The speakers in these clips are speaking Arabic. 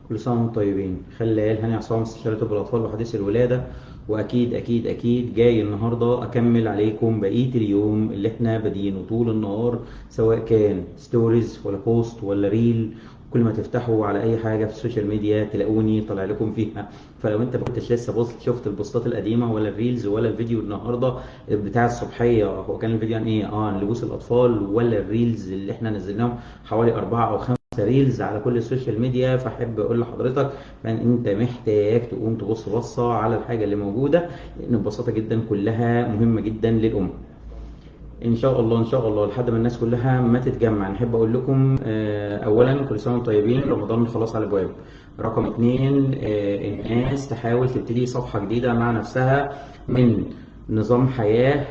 كل سنة وانتم طيبين. خلي العيال هاني عصام استشارة طب الأطفال وحديث الولادة. وأكيد أكيد أكيد جاي النهاردة أكمل عليكم بقية اليوم اللي احنا بادئينه طول النهار، سواء كان ستوريز ولا بوست ولا ريل. كل ما تفتحوا على أي حاجة في السوشيال ميديا تلاقوني طالع لكم فيها. فلو انت ما كنتش لسه بص شفت البوستات القديمة ولا الريلز ولا الفيديو النهاردة بتاع الصبحية، هو كان الفيديو عن ايه؟ عن لبوس الأطفال، ولا الريلز اللي احنا نزلناهم حوالي 4 أو 5 ريلز على كل السوشيال ميديا. فاحب اقول لحضرتك ان انت محتاج تقوم تبص بصه على الحاجه اللي موجوده، لان ببساطه جدا كلها مهمه جدا للامه. ان شاء الله ان شاء الله لحد ما الناس كلها ما تتجمع، نحب اقول لكم اولا كل سنه وانتم طيبين، رمضان خلاص على الابواب. رقم اتنين، الناس تحاول تبتدي صفحه جديده مع نفسها من نظام حياه،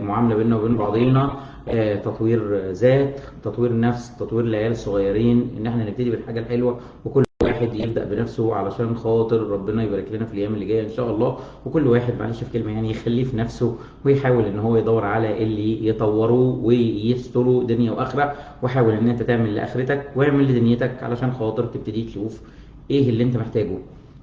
معامله بيننا وبين بعضينا، تطوير ذات، تطوير نفس، تطوير العيال الصغيرين، ان احنا نبتدي بالحاجه الحلوه، وكل واحد يبدا بنفسه علشان خاطر ربنا يبارك لنا في الايام اللي جايه ان شاء الله. وكل واحد معلش في كلمه يعني يخليه في نفسه، ويحاول ان هو يدور على اللي يطوره ويستره دنيا واخره. وحاول ان انت تعمل لاخرتك واعمل لدنيتك علشان خاطر تبتدي تشوف ايه اللي انت محتاجه.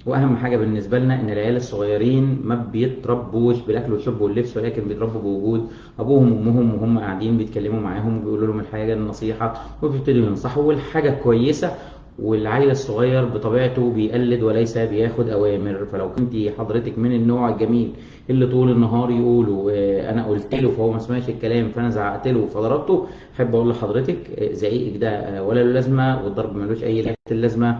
واهم حاجه بالنسبه لنا ان العيال الصغيرين ما بيتربوش بالاكل والشرب واللبس، ولكن بيتربوا بوجود ابوهم وامهم، وهم قاعدين بيتكلموا معاهم وبيقولوا لهم الحاجه النصيحه وبيبتدوا ينصحوا، والحاجه كويسه. والعيل الصغير بطبيعته بيقلد وليس بياخد اوامر. فلو كنت حضرتك من النوع الجميل اللي طول النهار يقولوا انا قلت له فهو ما سمعش الكلام فانا زعقت له فضربته، احب اقول لحضرتك زعيقك ده ولا له لازمه، والضرب ملوش اي لازمه.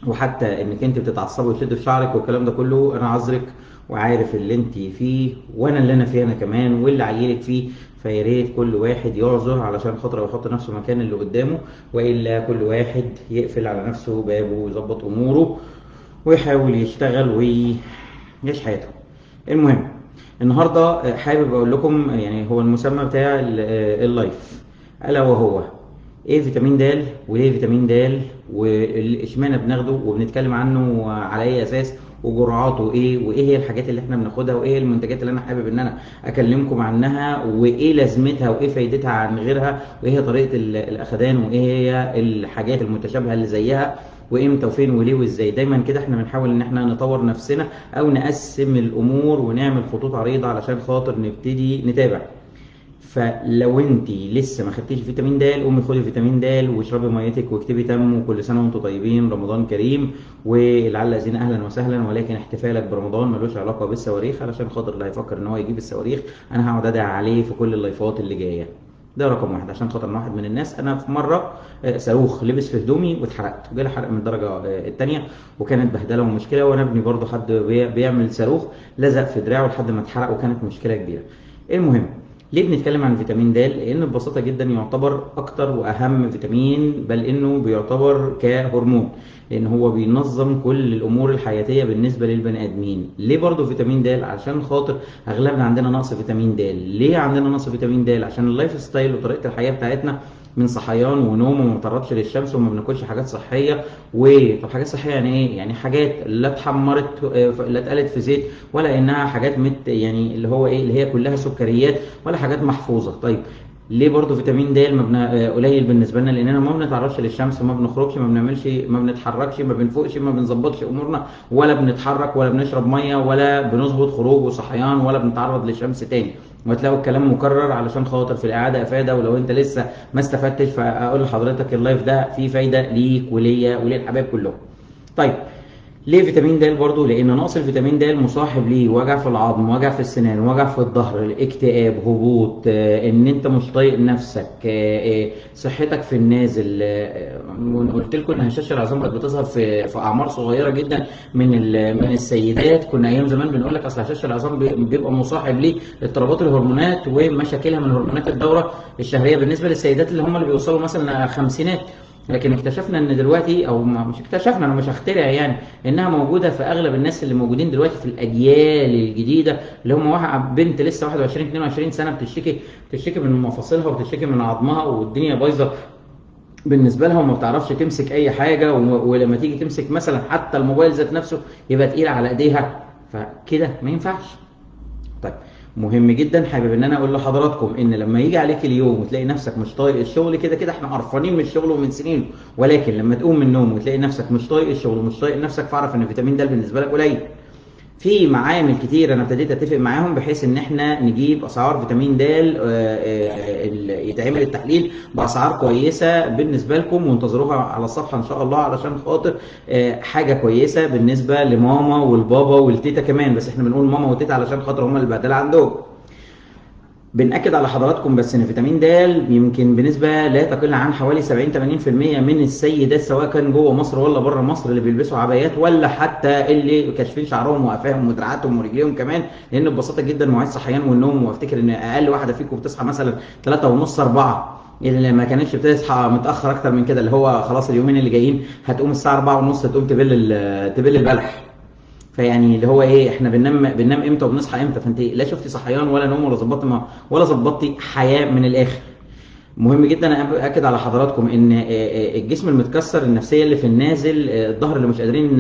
وحتى انك انت بتتعصبي وتشد في شعرك والكلام ده كله، انا عذرك وعارف اللي انت فيه وانا اللي انا فيه انا كمان واللي عيلك فيه. فيا ريت كل واحد يعذر علشان خاطر يحط نفسه مكان اللي قدامه، والا كل واحد يقفل على نفسه بابه ويظبط اموره ويحاول يشتغل ويعيش حياته. المهم، النهارده حابب اقول لكم يعني هو المسمى بتاع اللايف، الا وهو ايه فيتامين د، وليه فيتامين د، واشمعنى بناخده وبنتكلم عنه على اي اساس، وجرعاته ايه، وايه هي الحاجات اللي احنا بناخدها، وايه المنتجات اللي انا حابب ان انا اكلمكم عنها، وايه لازمتها وايه فايدتها عن غيرها، وايه هي طريقه الاخدان، وايه هي الحاجات المتشابهه اللي زيها، وامتى وفين وليه وازاي. دايما كده احنا بنحاول ان احنا نطور نفسنا او نقسم الامور ونعمل خطوط عريضه علشان خاطر نبتدي نتابع. فلو انت لسه ما خدتيش فيتامين د، قومي خدي فيتامين د واشربي ميتك واكتبي تم. وكل سنه وانتم طيبين، رمضان كريم. ولعل ازين اهلا وسهلا، ولكن احتفالك برمضان ملوش علاقه بالصواريخ، علشان خاطر اللي هيفكر ان هو يجيب الصواريخ انا هقعد ادعي عليه في كل اللايفات اللي جايه. ده رقم واحد. عشان خاطر انا واحد من الناس، انا في مره صاروخ لبس في هدومي واتحرقت وجالي حرق من الدرجه الثانيه، وكانت بهدله ومشكله. وانا ابني برضو حد بيعمل صاروخ لزق في دراعه لحد ما اتحرق، وكانت مشكله كبيره. المهم، ليه بنتكلم عن فيتامين د؟ لان ببساطه جدا يعتبر اكتر واهم فيتامين، بل انه بيعتبر كهرمون، لان هو بينظم كل الامور الحياتيه بالنسبه للبني ادمين. ليه برضو فيتامين د؟ علشان خاطر اغلبنا عندنا نقص فيتامين د. ليه عندنا نقص فيتامين د؟ عشان اللايف ستايل وطريقه الحياه بتاعتنا من صحيان ونوم وما بنتعرضش للشمس وما بناكلش حاجات صحيه. وطب حاجات صحيه يعني ايه؟ يعني حاجات لا اتحمرت لا اتقلت في زيت، ولا انها حاجات يعني اللي هو ايه، اللي هي كلها سكريات، ولا حاجات محفوظه. طيب ليه برضو فيتامين د قليل بالنسبه لنا؟ لاننا ما بنتعرضش للشمس، ما بنخرجش، ما بنعملش، ما بنتحركش، ما بنفوقش، ما بنظبطش امورنا، ولا بنتحرك، ولا بنشرب ميه، ولا بنظبط خروج وصحيان، ولا بنتعرض للشمس تاني. وهتلاقوا الكلام مكرر علشان خاطر في الاعاده افاده. ولو انت لسه ما استفدتش فاقول لحضرتك اللايف ده فيه فايده ليك وليا وللحبايب كلهم. طيب ليه فيتامين د برضه؟ لان نقص الفيتامين د مصاحب ليه وجع في العظم، وجع في السنان، وجع في الظهر، اكتئاب، هبوط، ان انت مش طايق نفسك، صحتك في النازل. قلت لكم ان هشاشه العظام بقت بتظهر في اعمار صغيره جدا من السيدات. كنا ايام زمان بنقول لك اصل هشاشه العظام بيبقى مصاحب ليه اضطرابات الهرمونات ومشاكلها من هرمونات الدوره الشهريه بالنسبه للسيدات اللي هم اللي بيوصلوا مثلا خمسينات. لكن اكتشفنا ان دلوقتي، او مش اكتشفنا، انا مش هخترع يعني، انها موجوده في اغلب الناس اللي موجودين دلوقتي في الاجيال الجديده، اللي هم واحد بنت لسه 21 22 سنه بتشتكي من مفاصلها وبتشتكي من عظمها والدنيا بايظه بالنسبه لها، وما بتعرفش تمسك اي حاجه، ولما تيجي تمسك مثلا حتى الموبايل ذات نفسه يبقى تقيل على ايديها. فكده ما ينفعش. طيب مهم جدا، حابب ان انا اقول لحضراتكم ان لما يجي عليك اليوم وتلاقي نفسك مش طايق الشغل، كده كده احنا قرفانين من الشغل ومن سنين، ولكن لما تقوم من النوم وتلاقي نفسك مش طايق الشغل ومش طايق نفسك، فاعرف ان فيتامين د بالنسبه لك قليل. في معامل كتير انا ابتديت اتفق معاهم بحيث ان احنا نجيب اسعار فيتامين د يتعمل التحليل باسعار كويسه بالنسبه لكم، وانتظروها على الصفحه ان شاء الله، علشان خاطر حاجه كويسه بالنسبه لماما والبابا والتيتا كمان، بس احنا بنقول ماما وتيتا علشان خاطر هم البهدله عندهم. بنأكد على حضراتكم بس ان فيتامين د يمكن بنسبه لا تقل عن حوالي 70-80% من السيدات، سواء كان جوه مصر ولا بره مصر، اللي بيلبسوا عبايات ولا حتى اللي كاشفين شعرهم وقفاهم ودراعاتهم ورجليهم كمان، لان ببساطه جدا مواعيد الصحيان والنوم، وافتكر ان اقل واحده فيكم بتصحى مثلا 3:30 4، اللي ما كانتش بتصحى متاخر اكتر من كده، اللي هو خلاص اليومين اللي جايين هتقوم الساعه 4:30 تقوم تبل البلح. فيعني اللي هو ايه، احنا بننام امتى وبنصحى امتى؟ فانت لا شفتي صحيان ولا نوم ولا ظبطتي حياه من الاخر. مهم جدا اكد على حضراتكم ان الجسم المتكسر، النفسيه اللي في النازل، الظهر اللي مش قادرين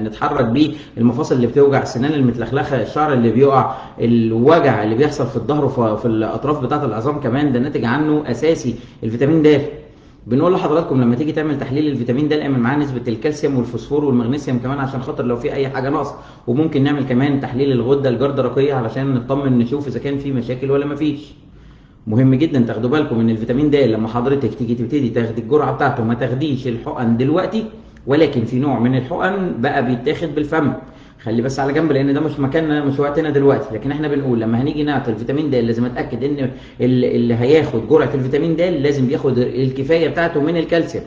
نتحرك بيه، المفاصل اللي بتوجع، السنان المتلخلخه، الشعر اللي بيقع، الوجع اللي بيحصل في الظهر وفي الاطراف بتاعه العظام كمان، ده ناتج عنه اساسي الفيتامين د. بنقول لحضراتكم لما تيجي تعمل تحليل الفيتامين د اعمل معاه نسبه الكالسيوم والفوسفور والمغنيسيوم كمان، عشان خاطر لو في اي حاجه ناقصه، وممكن نعمل كمان تحليل الغده الجرثوميه علشان نطمن نشوف اذا كان في مشاكل ولا مفيش. مهم جدا تاخدوا بالكم ان الفيتامين د لما حضرتك تيجي تبتدي تاخدي الجرعه بتاعته، ما تاخديش الحقن دلوقتي، ولكن في نوع من الحقن بقى بيتاخد بالفم، خلي بس على جنب لان ده مش مكاننا مش وقتنا دلوقتي. لكن احنا بنقول لما هنيجي نعطي الفيتامين د لازم اتاكد ان اللي هياخد جرعه الفيتامين د لازم بياخد الكفايه بتاعته من الكالسيوم.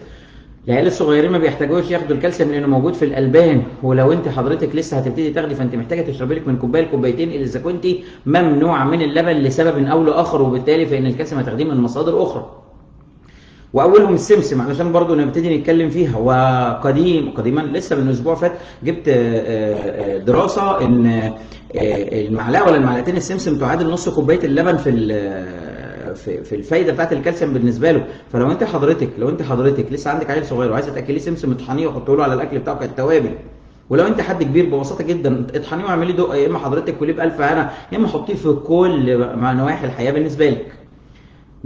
العيال الصغيرين ما بيحتاجوش ياخدوا الكالسيوم لانه موجود في الالبان، ولو انت حضرتك لسه هتبتدي تاخدي فانت محتاجه تشربي لك من كوبايه لكوبايتين اذا كنت ممنوعه من اللبن لسبب او لاخر، وبالتالي فان الكالسيوم هتاخديه من مصادر اخرى، واولهم السمسم علشان برضو نبتدي نتكلم فيها. قديما لسه من اسبوع فات جبت دراسه ان المعلقه ولا المعلقتين السمسم تعادل نص كوبايه اللبن في الفايده بتاعت الكالسيوم بالنسبه له. فلو انت حضرتك لسه عندك عيل صغير وعايزه تاكليه سمسم، اطحنيه وحطه له على الاكل بتاعه كالتوابل. ولو انت حد كبير ببساطه جدا اطحنيه واعمليه دقه، يا اما حضرتك كليه بالف هنا، يا اما حطيه في كل نواحي الحياه بالنسبه لك.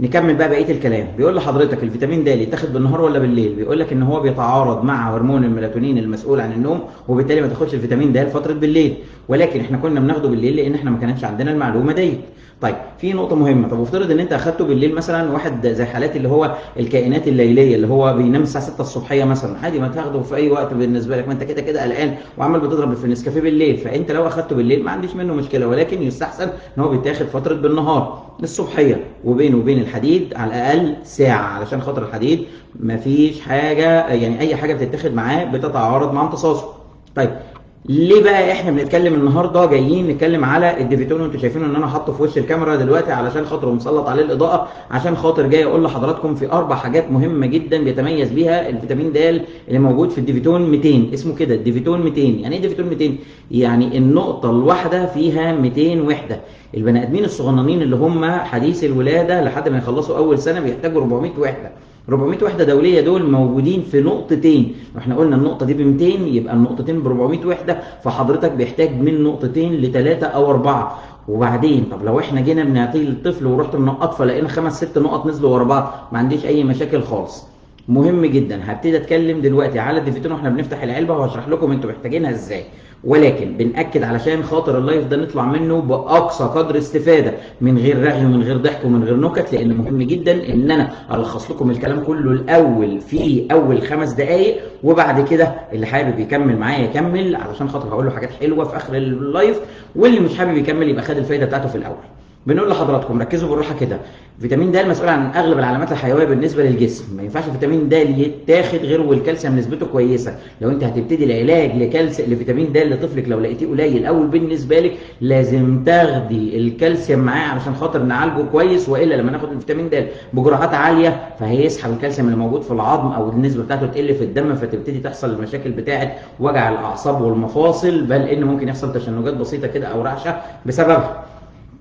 نكمل بقى بقيه الكلام. بيقول لحضرتك الفيتامين د يتاخد بالنهار ولا بالليل؟ بيقول لك ان هو بيتعارض مع هرمون الميلاتونين المسؤول عن النوم، وبالتالي ما تاخدش الفيتامين د فتره بالليل، ولكن احنا كنا بناخده بالليل لان احنا ما كانتش عندنا المعلومه دي. طيب في نقطه مهمه، طب وافترض ان انت اخدته بالليل مثلا، واحد زي حالاتي اللي هو الكائنات الليليه اللي هو بينام الساعه 6 الصبحيه مثلا، عادي ما تاخده في اي وقت بالنسبه لك، ما انت كده كده قلقان وعمال بتضرب في النسكافيه بالليل، فانت لو اخدته بالليل ما عنديش منه مشكله، ولكن يستحسن ان هو بيتاخد فتره بالنهار الصبحيه، وبينه وبين الحديد على الاقل ساعه، علشان خاطر الحديد مفيش حاجه يعني اي حاجه بتتاخد معاه بتتعارض مع امتصاصه. طيب ليه بقى احنا بنتكلم النهارده جايين نتكلم على الديفيتون، وانتوا شايفين ان انا حاطه في وش الكاميرا دلوقتي علشان خاطر ومسلط عليه الاضاءه، عشان خاطر جاي اقول لحضراتكم في 4 حاجات مهمه جدا بيتميز بيها الفيتامين د اللي موجود في الديفيتون 200. اسمه كده الديفيتون 200. يعني ايه ديفيتون 200؟ يعني النقطه الواحده فيها 200 وحده. البني ادمين الصغننين اللي هم حديث الولاده لحد ما يخلصوا اول سنه بيحتاجوا 400 وحده. 400 وحده دوليه دول موجودين في نقطتين، واحنا قلنا النقطه دي ب 200 يبقى النقطتين ب 400 وحده، فحضرتك بيحتاج من نقطتين ل3 أو 4. وبعدين طب لو احنا جينا بنعطيه للطفل ورحت منقط فلقينا 5-6 نقط نزلوا ورا بعض، ما عنديش اي مشاكل خالص. مهم جدا هبتدي اتكلم دلوقتي على الديفيتون واحنا بنفتح العلبه، وهشرح لكم انتوا محتاجينها ازاي، ولكن بنأكد علشان خاطر اللايف ده نطلع منه بأقصى قدر استفادة، من غير رغي ومن غير ضحك ومن غير نكت، لأن مهم جدا إن أنا ألخص لكم الكلام كله الأول في أول 5 دقايق، وبعد كده اللي حابب يكمل معايا يكمل، علشان خاطر هقول له حاجات حلوة في آخر اللايف، واللي مش حابب يكمل يبقى خد الفايدة بتاعته في الأول. بنقول لحضراتكم ركزوا بالراحه كده، فيتامين د مسؤول عن اغلب العلامات الحيويه بالنسبه للجسم، ما ينفعش فيتامين د يتاخد غير والكالسيوم نسبته كويسه. لو انت هتبتدي العلاج لفيتامين د لطفلك لو لقيتيه قليل الاول بالنسبه لك لازم تاخدي الكالسيوم معاه علشان خاطر نعالجه كويس، والا لما ناخد الفيتامين د بجرعات عاليه فهيسحب الكالسيوم اللي موجود في العظم او النسبه بتاعته تقل في الدم، فتبتدي تحصل المشاكل بتاعه وجع الاعصاب والمفاصل، بل ان ممكن يحصل تشنجات بسيطه كده او رعشه بسببها.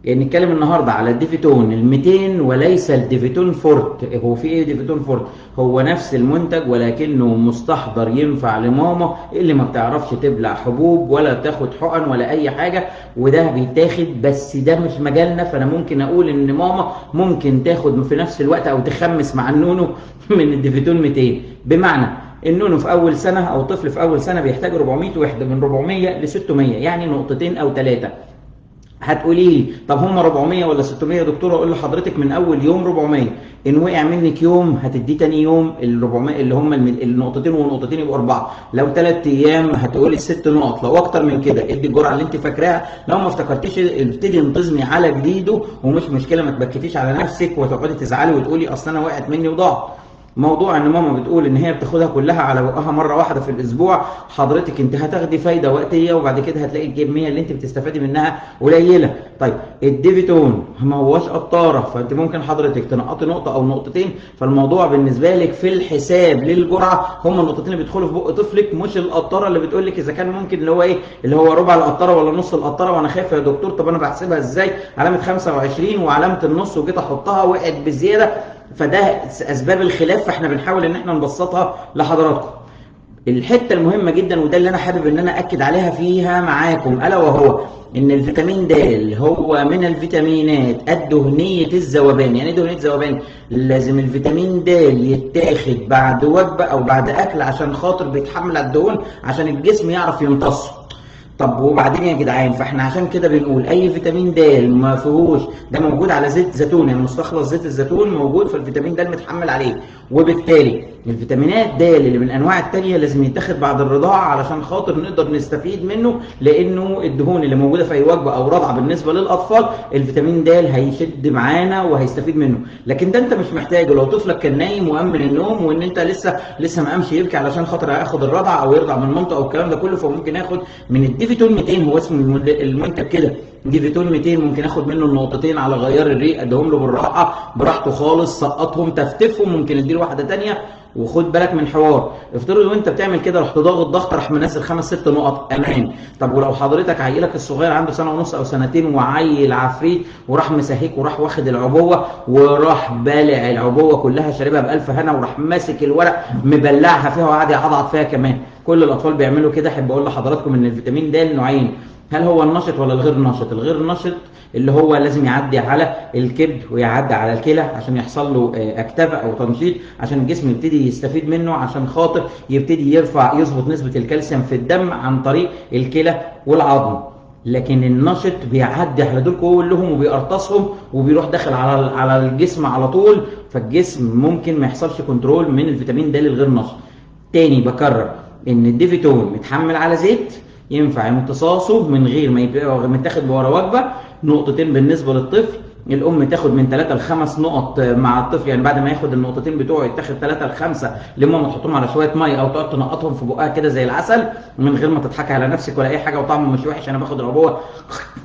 نتكلم النهارده على الديفيتون ال 200 وليس الديفيتون فورت. هو في ايه ديفيتون فورت؟ هو نفس المنتج ولكنه مستحضر ينفع لماما اللي ما بتعرفش تبلع حبوب ولا تاخد حقن ولا اي حاجه، وده بيتاخد، بس ده مش مجالنا. فانا ممكن اقول ان ماما ممكن تاخد في نفس الوقت او تخمس مع النونو من الديفيتون 200. بمعنى النونو في اول سنه او طفل في اول سنه بيحتاج 400 وحده، من 400 ل 600، يعني نقطتين او ثلاثه. هتقولي لي طب هم 400 ولا 600 يا دكتور؟ اقول لحضرتك من اول يوم 400. ان وقع منك يوم هتديه تاني يوم ال 400 اللي هم النقطتين ونقطتين يبقوا 4. لو 3 ايام هتقولي 6 نقط. لو اكتر من كده ادي الجرعه اللي انت فاكراها. لو ما افتكرتيش ابتدي انتظمي على جديده، ومش مشكله ما تبكتيش على نفسك وتقعدي تزعلي وتقولي اصل انا وقعت مني وضاعت. موضوع ان ماما بتقول ان هي بتاخدها كلها على بقها مره واحده في الاسبوع، حضرتك انت هتاخدي فايده وقتيه وبعد كده هتلاقي الكميه اللي انت بتستفادي منها قليله. طيب الديفيتون ما هوش قطاره، فانت ممكن حضرتك تنقطي نقطه او نقطتين، فالموضوع بالنسبه لك في الحساب للجرعه هم النقطتين اللي بيدخلوا في بق طفلك، مش القطاره اللي بتقول لك اذا كان ممكن اللي هو ايه اللي هو ربع القطاره ولا نص القطاره. وانا خايف يا دكتور طب انا بحسبها ازاي؟ علامه 25 وعلامه النص وجيت احطها وقعت بزياده. فده اسباب الخلاف، فاحنا بنحاول ان احنا نبسطها لحضراتكم. الحته المهمه جدا وده اللي انا حابب ان انا اكد عليها فيها معاكم، الا وهو ان الفيتامين د هو من الفيتامينات الدهنيه الذوبان. يعني ايه دهنيه الذوبان؟ لازم الفيتامين د يتاخد بعد وجبه او بعد اكل عشان خاطر بيتحمل على الدهون عشان الجسم يعرف يمتصه. طب وبعدين يا جدعان، فاحنا عشان كده بنقول اي فيتامين د ما فيهوش، ده موجود على زيت زيتون، يعني مستخلص زيت الزيتون موجود في الفيتامين د المتحمل عليه. وبالتالي الفيتامينات د اللي من الانواع التانية لازم يتاخد بعد الرضاعه علشان خاطر نقدر نستفيد منه، لانه الدهون اللي موجوده في اي وجبه او رضعه بالنسبه للاطفال الفيتامين د هيشد معانا وهيستفيد منه. لكن ده انت مش محتاجه لو طفلك كان نايم وقام من النوم وان انت لسه ما قامش يبكي علشان خاطر هياخد الرضعه او يرضع من مامته او الكلام ده كله، فممكن ياخد من الديفيتون 200. هو اسم المنتج كده ديفيتون 200. ممكن اخد منه النقطتين على غيار الريق، اديهم له بالراحه براحته خالص، سقطهم تفتفهم، ممكن اديله واحده ثانيه. وخد بالك من حوار، افترض وانت بتعمل كده رحت ضاغط ضغط راح منزل 5 6 نقط، امان. طب ولو حضرتك عيلك الصغير عنده سنه ونص او سنتين وعيل عفريت وراح مسهيك وراح واخد العبوه وراح بالع العبوه كلها شاربها بالف هنا وراح ماسك الورق مبلعها فيها وقاعد يعضعض فيها كمان، كل الاطفال بيعملوا كده. احب اقول لحضراتكم ان الفيتامين د نوعين، هل هو النشط ولا الغير نشط؟ الغير نشط اللي هو لازم يعدي على الكبد ويعدي على الكلى عشان يحصل له اكتفاء او تنشيط عشان الجسم يبتدي يستفيد منه، عشان خاطر يبتدي يظبط نسبة الكالسيوم في الدم عن طريق الكلى والعظم. لكن النشط بيعدي على دول كلهم وبيقرطسهم وبيروح داخل على الجسم على طول، فالجسم ممكن ما يحصلش كنترول من الفيتامين د الغير نشط. تاني بكرر ان الديفيتون متحمل على زيت، ينفع امتصاصه من غير ما يبقى متاخد ورا وجبه. نقطتين بالنسبه للطفل، الام تاخد من 3 ل 5 نقط مع الطفل، يعني بعد ما ياخد النقطتين بتوعه يتاخد 3 ل 5 لماما تحطهم على شويه ميه او تقعد تنقطهم في بقها كده زي العسل من غير ما تضحكي على نفسك ولا اي حاجه وطعمه مش وحش. انا باخد العبوه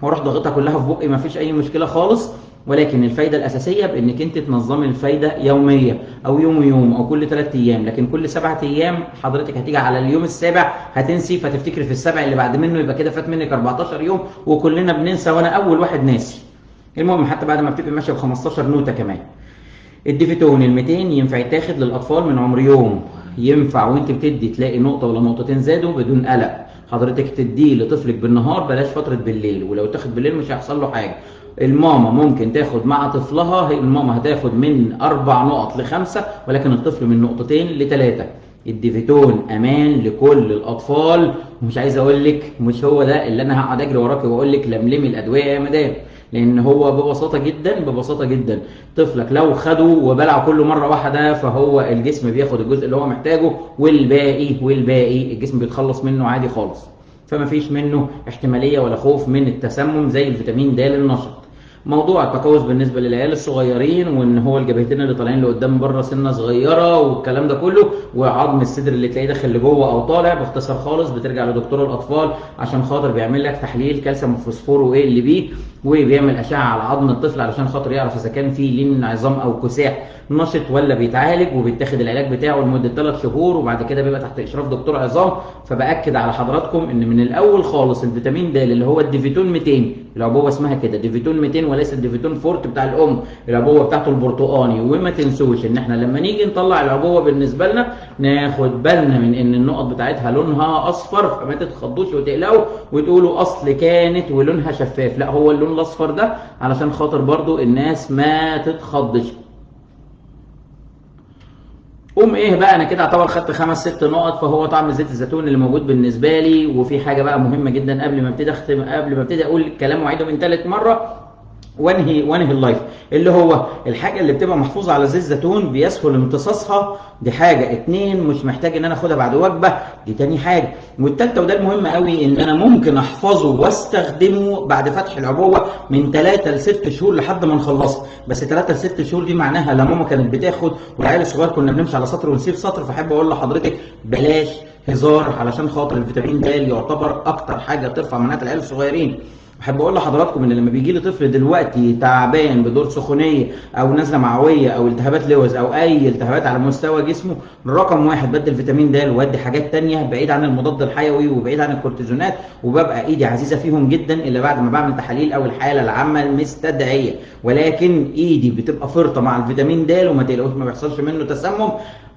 واروح ضاغطها كلها في بقي، ما فيش اي مشكله خالص. ولكن الفايده الاساسيه بانك انت تنظمي الفايده يوميه او يوم او كل 3 ايام. لكن كل 7 ايام حضرتك هتيجي على اليوم السابع هتنسي، فتفتكري في السابع اللي بعد منه، يبقى كده فات منك 14 يوم وكلنا بننسى وانا اول واحد ناسي. المهم حتى بعد ما بتبقي ماشيه ب 15 نوته كمان. الديفيتون ال 200 ينفع يتاخد للاطفال من عمر يوم، ينفع وانت بتدي تلاقي نقطه ولا نقطتين زادوا بدون قلق، حضرتك تديه لطفلك بالنهار بلاش فتره بالليل، ولو تاخد بالليل مش هيحصل له حاجه. الماما ممكن تاخد مع طفلها، الماما هتاخد من 4 نقط ل5 ولكن الطفل من 2 ل3. الديفيتون امان لكل الاطفال، ومش عايز اقول لك مش هو ده اللي انا هقعد اجري وراكي واقول لك لملمي الادويه يا مدام، لان هو ببساطه جدا طفلك لو خده وبلعه كله مره واحده فهو الجسم بياخد الجزء اللي هو محتاجه والباقي الجسم بيتخلص منه عادي خالص، فما فيش منه احتماليه ولا خوف من التسمم زي الفيتامين د النشط. موضوع التقوس بالنسبه للعيال الصغيرين وان هو الجبهتين اللي طالعين لقدام بره سنه صغيره والكلام ده كله وعظم الصدر اللي تلاقيه داخل لجوه او طالع، باختصار خالص بترجع لدكتور الاطفال عشان خاطر بيعمل لك تحليل كالسيوم وفوسفور وايه اللي بيه وبيعمل اشعه على عظم الطفل علشان خاطر يعرف اذا كان في لين عظام او كساح نشط ولا بيتعالج، وبيتاخد العلاج بتاعه لمده 3 شهور، وبعد كده بيبقى تحت اشراف دكتور عظام. فباكد على حضراتكم ان من الاول خالص الفيتامين د اللي هو الديفيتون 200، العبوه اسمها كده ديفيتون 200 وليس الديفيتون فورت بتاع الام، العبوه بتاعته البرتقاني. وما تنسوش ان احنا لما نيجي نطلع العبوه بالنسبه لنا ناخد بالنا من ان النقط بتاعتها لونها اصفر، فما تتخضوش وتقلقوا وتقولوا اصل كانت ولونها شفاف، لا هو اللون الاصفر ده علشان خاطر برضو الناس ما تتخضش. ايه بقى، انا كده اعتبر خدت 5 6 نقط، فهو طعم زيت الزيتون اللي موجود بالنسبه لي. وفي حاجه بقى مهمه جدا قبل ما ابتدي اختم، قبل ما ابتدي اقول الكلام واعيده من ثالث مره وانهي اللايف، اللي هو الحاجه اللي بتبقى محفوظه على زيت زيتون بيسهل امتصاصها، دي حاجه. 2 مش محتاج ان انا اخدها بعد وجبه، دي تاني حاجه. والثالثه وده المهم قوي، ان انا ممكن احفظه واستخدمه بعد فتح العبوه من 3 ل 6 شهور لحد ما نخلصها. بس 3 ل 6 شهور دي معناها لا ماما كانت بتاخد والعيال الصغير كنا بنمشي على سطر ونسيب سطر. فاحب اقول لحضرتك بلاش هزار، علشان خاطر الفيتامين د يعتبر اكتر حاجه ترفع مناعه العيال الصغيرين. احب اقول لحضراتكم ان لما بيجي لي طفل دلوقتي تعبان بدور سخونيه او نزله معويه او التهابات لوز او اي التهابات على مستوى جسمه، رقم 1 بدي الفيتامين د وادي حاجات تانية بعيد عن المضاد الحيوي وبعيد عن الكورتيزونات، وببقى ايدي عزيزه فيهم جدا الا بعد ما بعمل تحاليل او الحاله العامه المستدعيه. ولكن ايدي بتبقى فرطه مع الفيتامين د، وما تقلقوش ما بيحصلش منه تسمم،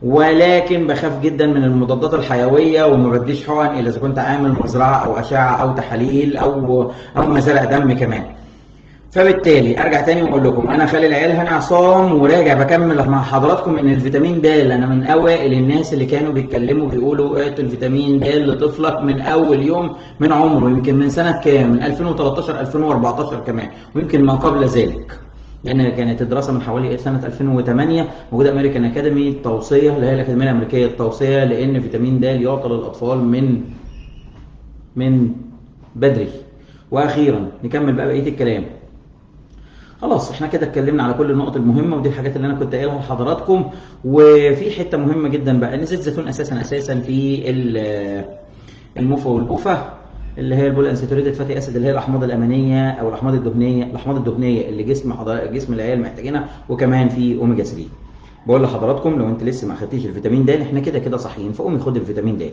ولكن بخاف جدا من المضادات الحيويه وما بديش حقن الا اذا كنت عامل مزرعه او اشعه او تحاليل او مزارع دم كمان. فبالتالي ارجع تاني واقول لكم انا خالي العيال هاني عصام، وراجع بكمل مع حضراتكم ان الفيتامين د انا من اوائل الناس اللي كانوا بيتكلموا بيقولوا اعطوا الفيتامين د لطفلك من اول يوم من عمره، يمكن من سنه كام، من 2013 2014 كمان، ويمكن ما قبل ذلك، لان كانت الدراسه من حوالي سنه 2008 موجوده امريكان اكاديمي التوصيه اللي هي الاكاديميه الامريكيه التوصيه لان فيتامين د يعطى للاطفال من بدري. واخيرا نكمل بقى بقيه الكلام. خلاص احنا كده اتكلمنا على كل النقط المهمه، ودي الحاجات اللي انا كنت قايلها لحضراتكم. وفي حته مهمه جدا بقى، ان زيت الزيتون اساسا في الموفا والبوفا اللي هي البول انساتوريتد فاتي اسيد، اللي هي الاحماض الامينيه او الاحماض الدهنيه اللي جسم العيال محتاجينها، وكمان في اوميجا 3. بقول لحضراتكم لو انت لسه ما اخدتيش الفيتامين د احنا كده صحيين، فقومي خدي الفيتامين د.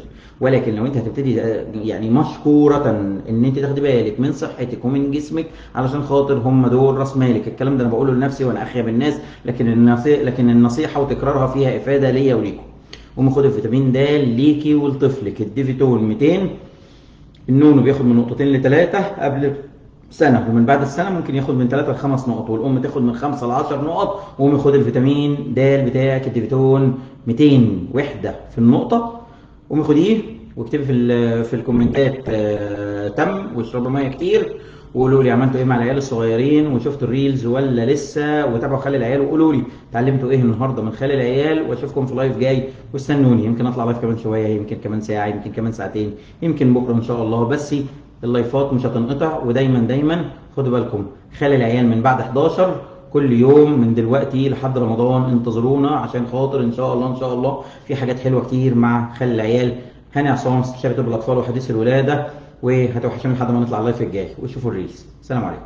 ولكن لو انت هتبتدي يعني مشكوره ان انت تاخدي بالك من صحتك ومن جسمك، علشان خاطر هم دول راس مالك. الكلام ده انا بقوله لنفسي وانا اخيب الناس، لكن النصيحه وتكرارها فيها افاده ليا وليكم. قومي خدي الفيتامين د ليكي ولطفلك. الديفيتون 200، النونو بياخد من 2 ل3 قبل سنة، ومن بعد السنة ممكن ياخد من 3 ل 5 نقط، والأم تاخد من 5 ل 10 نقط. وقوم خد الفيتامين د بتاعك الديفيتون 200 وحدة في النقطة، قوم خديه واكتبي في الكومنتات تم، واشربوا مية كتير، وقولوا لي عملتوا ايه مع العيال الصغيرين، وشفتوا الريلز ولا لسه، وتابعوا خالي العيال وقولوا لي اتعلمتوا ايه النهارده من خالي العيال. واشوفكم في لايف جاي، واستنوني يمكن اطلع لايف كمان شويه، يمكن كمان ساعه، يمكن كمان ساعتين، يمكن بكره ان شاء الله. بس اللايفات مش هتنقطع، ودايما خدوا بالكم خالي العيال من بعد 11 كل يوم من دلوقتي لحد رمضان. انتظرونا عشان خاطر ان شاء الله في حاجات حلوه كتير مع خالي العيال. هاني عصام استشاري طب الاطفال وحديث الولاده، وهتوحشوني لحد ما نطلع اللايف الجاي وشوفوا الريلز. السلام عليكم.